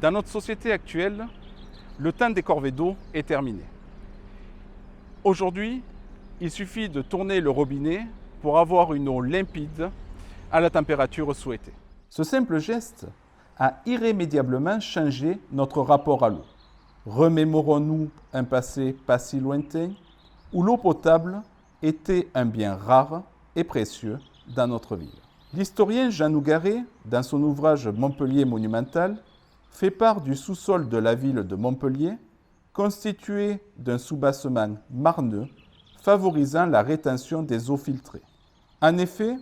Dans notre société actuelle, le temps des corvées d'eau est terminé. Aujourd'hui, il suffit de tourner le robinet pour avoir une eau limpide à la température souhaitée. Ce simple geste a irrémédiablement changé notre rapport à l'eau. Remémorons-nous un passé pas si lointain où l'eau potable était un bien rare et précieux dans notre ville. L'historien Jean Nougaret, dans son ouvrage Montpellier monumental, fait part du sous-sol de la ville de Montpellier, constitué d'un soubassement marneux, favorisant la rétention des eaux filtrées. En effet,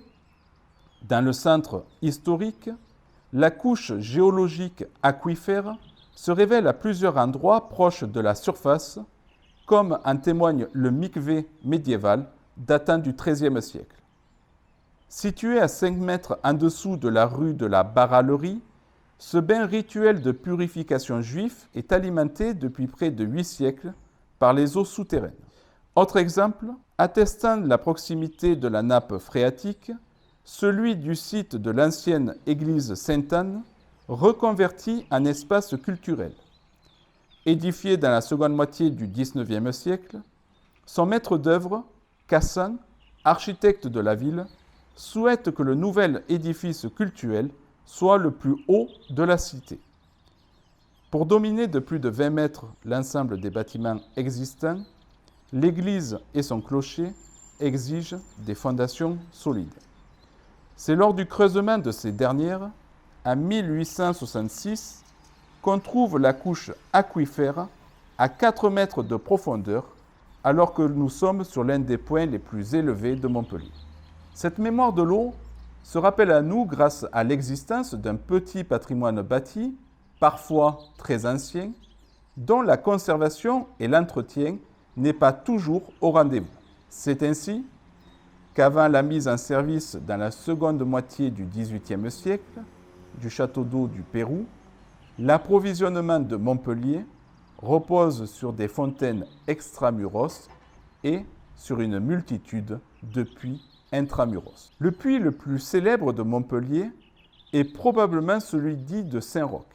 dans le centre historique, la couche géologique aquifère se révèle à plusieurs endroits proches de la surface, comme en témoigne le mikvé médiéval datant du XIIIe siècle. Situé à 5 mètres en dessous de la rue de la Barralerie, ce bain rituel de purification juif est alimenté depuis près de 8 siècles par les eaux souterraines. Autre exemple, attestant la proximité de la nappe phréatique, celui du site de l'ancienne église Sainte-Anne, reconverti en espace culturel. Édifié dans la seconde moitié du XIXe siècle, son maître d'œuvre, Cassan, architecte de la ville, souhaite que le nouvel édifice cultuel soit le plus haut de la cité. Pour dominer de plus de 20 mètres l'ensemble des bâtiments existants, l'église et son clocher exigent des fondations solides. C'est lors du creusement de ces dernières, en 1866, qu'on trouve la couche aquifère à 4 mètres de profondeur, alors que nous sommes sur l'un des points les plus élevés de Montpellier. Cette mémoire de l'eau se rappelle à nous grâce à l'existence d'un petit patrimoine bâti, parfois très ancien, dont la conservation et l'entretien n'est pas toujours au rendez-vous. C'est ainsi qu'avant la mise en service dans la seconde moitié du XVIIIe siècle du château d'eau du Pérou, l'approvisionnement de Montpellier repose sur des fontaines extramuros et sur une multitude de puits intramuros. Le puits le plus célèbre de Montpellier est probablement celui dit de Saint-Roch.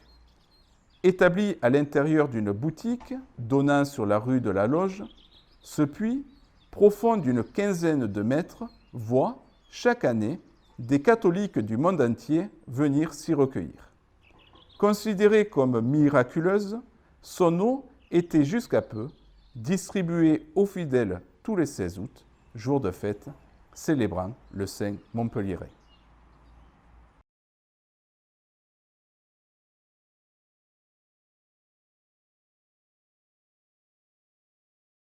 Établi à l'intérieur d'une boutique donnant sur la rue de la Loge, ce puits, profond d'une quinzaine de mètres, voit, chaque année, des catholiques du monde entier venir s'y recueillir. Considérée comme miraculeuse, son eau était jusqu'à peu distribuée aux fidèles tous les 16 août, jour de fête, célébrant le Saint Montpelliérain.